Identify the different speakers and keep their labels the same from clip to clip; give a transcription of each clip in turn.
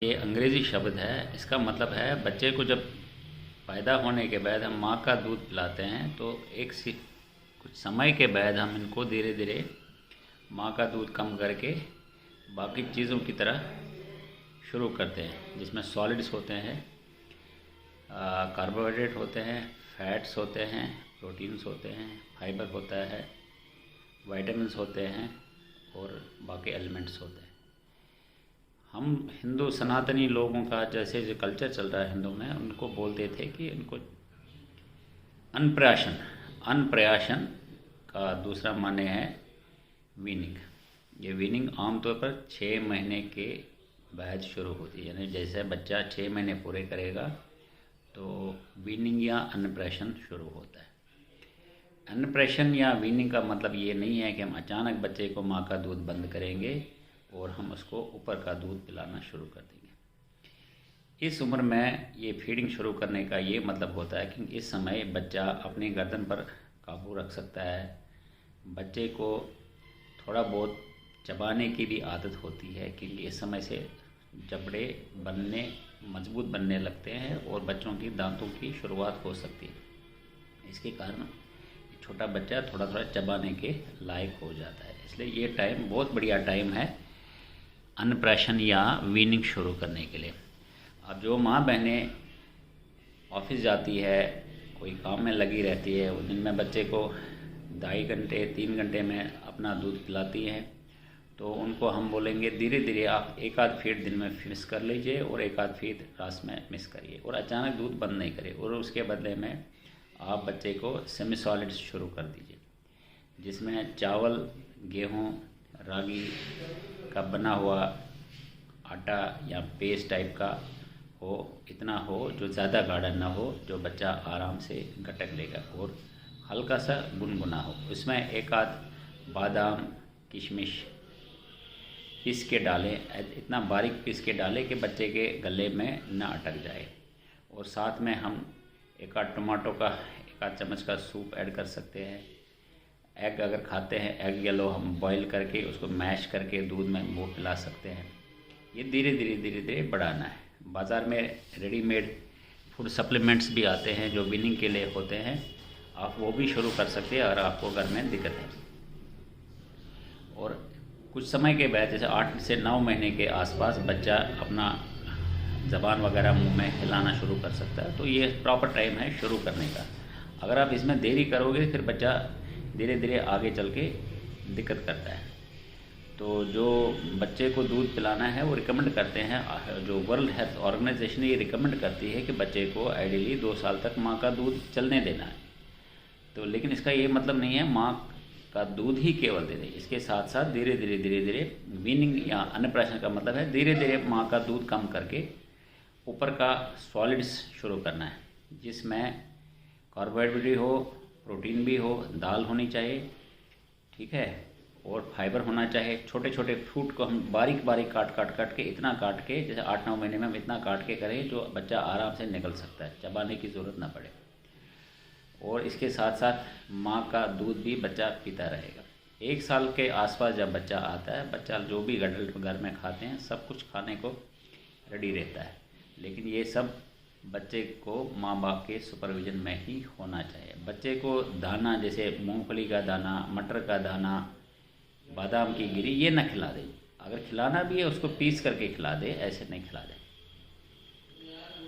Speaker 1: ये अंग्रेज़ी शब्द है। इसका मतलब है बच्चे को जब पैदा होने के बाद हम माँ का दूध पिलाते हैं तो कुछ समय के बाद हम इनको धीरे धीरे माँ का दूध कम करके बाकी चीज़ों की तरह शुरू करते हैं, जिसमें सॉलिड्स होते हैं, कार्बोहाइड्रेट होते हैं, फैट्स होते हैं, प्रोटीन्स होते हैं, फाइबर होता है, विटामिन्स होते हैं और बाकी एलिमेंट्स होते हैं। हम हिंदू सनातनी लोगों का जैसे जो कल्चर चल रहा है हिंदू में, उनको बोलते थे कि इनको अनप्राशन अनप्रयाशन का दूसरा माने है वीनिंग। ये वीनिंग आमतौर पर 6 महीने के बाद शुरू होती है, यानी जैसे बच्चा 6 महीने पूरे करेगा तो वीनिंग या अनप्राशन शुरू होता है। अनप्राशन या वीनिंग का मतलब ये नहीं है कि हम अचानक बच्चे को माँ का दूध बंद करेंगे और हम उसको ऊपर का दूध पिलाना शुरू कर देंगे। इस उम्र में ये फीडिंग शुरू करने का ये मतलब होता है कि इस समय बच्चा अपनी गर्दन पर काबू रख सकता है, बच्चे को थोड़ा बहुत चबाने की भी आदत होती है क्योंकि इस समय से जबड़े मजबूत बनने लगते हैं और बच्चों की दांतों की शुरुआत हो सकती है। इसके कारण छोटा बच्चा थोड़ा थोड़ा चबाने के लायक हो जाता है। इसलिए ये टाइम बहुत बढ़िया टाइम है अनप्राशन या वीनिंग शुरू करने के लिए। अब जो माँ बहनें ऑफिस जाती है, कोई काम में लगी रहती है, वो दिन में बच्चे को 2.5 घंटे 3 घंटे में अपना दूध पिलाती हैं, तो उनको हम बोलेंगे धीरे धीरे आप एक आध फीड दिन में मिस कर लीजिए और एक आध फीड रात में मिस करिए और अचानक दूध बंद नहीं करिए, और उसके बदले में आप बच्चे को सेमी सॉलिड्स शुरू कर दीजिए, जिसमें चावल, गेहूँ, रागी का बना हुआ आटा या पेस्ट टाइप का हो, इतना हो जो ज़्यादा गाढ़ा ना हो, जो बच्चा आराम से गटक लेगा और हल्का सा गुनगुना हो। उसमें एक आध बादाम, किशमिश पीस के डालें, इतना बारीक पीस के डालें कि बच्चे के गले में ना अटक जाए, और साथ में हम एक आध टमाटो का एक आध चम्मच का सूप ऐड कर सकते हैं। एग अगर खाते हैं, एग येलो हम बॉईल करके उसको मैश करके दूध में वो पिला सकते हैं। ये धीरे धीरे बढ़ाना है। बाज़ार में रेडीमेड फूड सप्लीमेंट्स भी आते हैं जो वीनिंग के लिए होते हैं, आप वो भी शुरू कर सकते हैं अगर आपको घर में दिक्कत है। और कुछ समय के बाद जैसे 8 से 9 महीने के आसपास बच्चा अपना ज़बान वगैरह मुंह में हिलाना शुरू कर सकता है, तो ये प्रॉपर टाइम है शुरू करने का। अगर आप इसमें देरी करोगे फिर बच्चा धीरे धीरे आगे चल के दिक्कत करता है। तो जो बच्चे को दूध पिलाना है वो रिकमेंड करते हैं, जो वर्ल्ड हेल्थ ऑर्गेनाइजेशन ये रिकमेंड करती है कि बच्चे को आइडियली 2 साल तक माँ का दूध चलने देना है। तो लेकिन इसका ये मतलब नहीं है माँ का दूध ही केवल दे दें, इसके साथ साथ धीरे धीरे वीनिंग या अन्नप्राशन का मतलब है धीरे धीरे माँ का दूध कम करके ऊपर का सॉलिड्स शुरू करना है, जिसमें कार्बोहाइड्रेट भी हो, प्रोटीन भी हो, दाल होनी चाहिए, ठीक है, और फाइबर होना चाहिए। छोटे छोटे फ्रूट को हम बारीक बारीक काट के इतना काट के, जैसे 8-9 महीने में हम इतना काट के करें जो बच्चा आराम से निकल सकता है, चबाने की ज़रूरत ना पड़े। और इसके साथ साथ माँ का दूध भी बच्चा पीता रहेगा। 1 साल के आसपास जब बच्चा आता है, बच्चा जो भी अडल्ट घर में खाते हैं सब कुछ खाने को रेडी रहता है, लेकिन ये सब बच्चे को माँ बाप के सुपरविज़न में ही होना चाहिए। बच्चे को दाना जैसे मूंगफली का दाना, मटर का दाना, बादाम की गिरी ये ना खिला दें। अगर खिलाना भी है उसको पीस करके खिला दे, ऐसे नहीं खिला दें।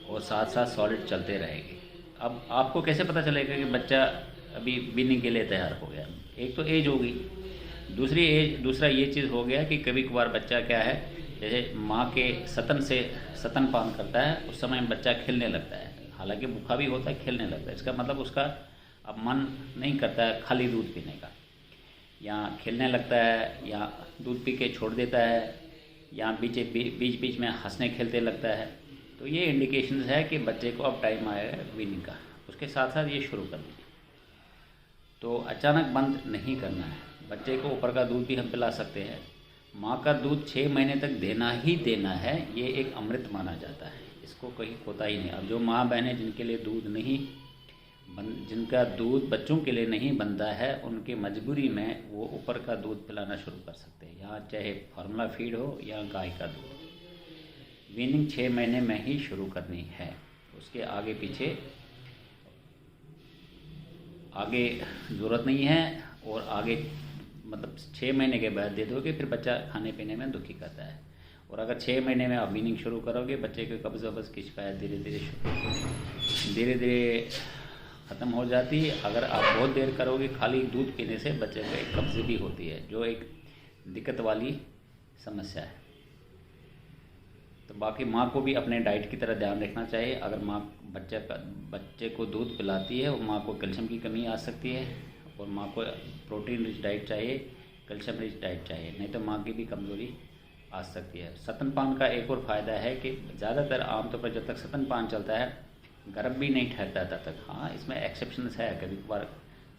Speaker 1: और साथ साथ सॉलिड चलते रहेंगे। अब आपको कैसे पता चलेगा कि बच्चा अभी वीनिंग के लिए तैयार हो गया? एक तो एज होगी, दूसरा ये चीज़ हो गया कि कभी कभार बच्चा क्या है, जैसे माँ के स्तन से स्तनपान करता है उस समय बच्चा खेलने लगता है, हालांकि भूखा भी होता है, खेलने लगता है। इसका मतलब उसका अब मन नहीं करता है खाली दूध पीने का, या खेलने लगता है या दूध पी के छोड़ देता है, या बीच बीच में हंसने खेलते लगता है। तो ये इंडिकेशंस है कि बच्चे को अब टाइम आएगा वीनिंग का। उसके साथ साथ ये शुरू कर दीजिए। तो अचानक बंद नहीं करना है। बच्चे को ऊपर का दूध भी हम पिला सकते हैं। माँ का दूध 6 महीने तक देना ही देना है, ये एक अमृत माना जाता है, इसको कहीं खोता ही नहीं। अब जो माँ बहनें जिनका दूध बच्चों के लिए नहीं बनता है, उनकी मजबूरी में वो ऊपर का दूध पिलाना शुरू कर सकते हैं, यहाँ चाहे फार्मूला फीड हो या गाय का दूध। वीनिंग 6 महीने में ही शुरू करनी है। उसके आगे पीछे आगे ज़रूरत नहीं है, और आगे मतलब 6 महीने के बाद दे दोगे फिर बच्चा खाने पीने में दुखी करता है। और अगर 6 महीने में आप वीनिंग शुरू करोगे, बच्चे के कब्ज़ वब्ज़ की शिकायत धीरे धीरे ख़त्म हो जाती है। अगर आप बहुत देर करोगे, खाली दूध पीने से बच्चे को एक कब्ज़ भी होती है, जो एक दिक्कत वाली समस्या है। तो बाकी माँ को भी अपने डाइट की तरह ध्यान रखना चाहिए। अगर माँ बच्चे को दूध पिलाती है, और माँ को कैल्शियम की कमी आ सकती है, और माँ को प्रोटीन रिच डाइट चाहिए, कैल्शियम रिच डाइट चाहिए, नहीं तो माँ की भी कमज़ोरी आ सकती है। स्तनपान का एक और फ़ायदा है कि ज़्यादातर आमतौर पर जब तक स्तनपान चलता है, गर्भ भी नहीं ठहरता तब तक। हाँ, इसमें एक्सेप्शंस है, कभी कभार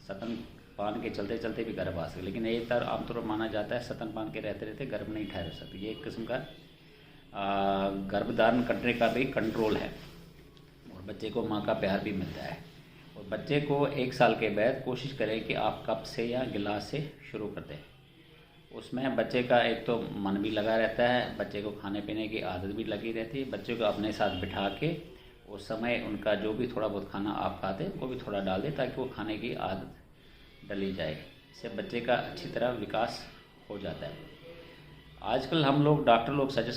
Speaker 1: स्तनपान के चलते चलते भी गर्भ आ सकते, लेकिन ये तर आमतौर पर माना जाता है स्तनपान के रहते रहते गर्भ नहीं ठहर सकती। ये एक किस्म का गर्भधारण करने का भी कंट्रोल है, और बच्चे को माँ का प्यार भी मिलता है। और बच्चे को 1 साल के बाद कोशिश करें कि आप कप से या गिलास से शुरू कर दें। उसमें बच्चे का एक तो मन भी लगा रहता है, बच्चे को खाने पीने की आदत भी लगी रहती है। बच्चे को अपने साथ बिठा के उस समय उनका जो भी थोड़ा बहुत खाना आप खाते हैं वो भी थोड़ा डाल दें, ताकि वो खाने की आदत डली जाए। इससे बच्चे का अच्छी तरह विकास हो जाता है। आजकल हम लोग डॉक्टर लोग सजेस्ट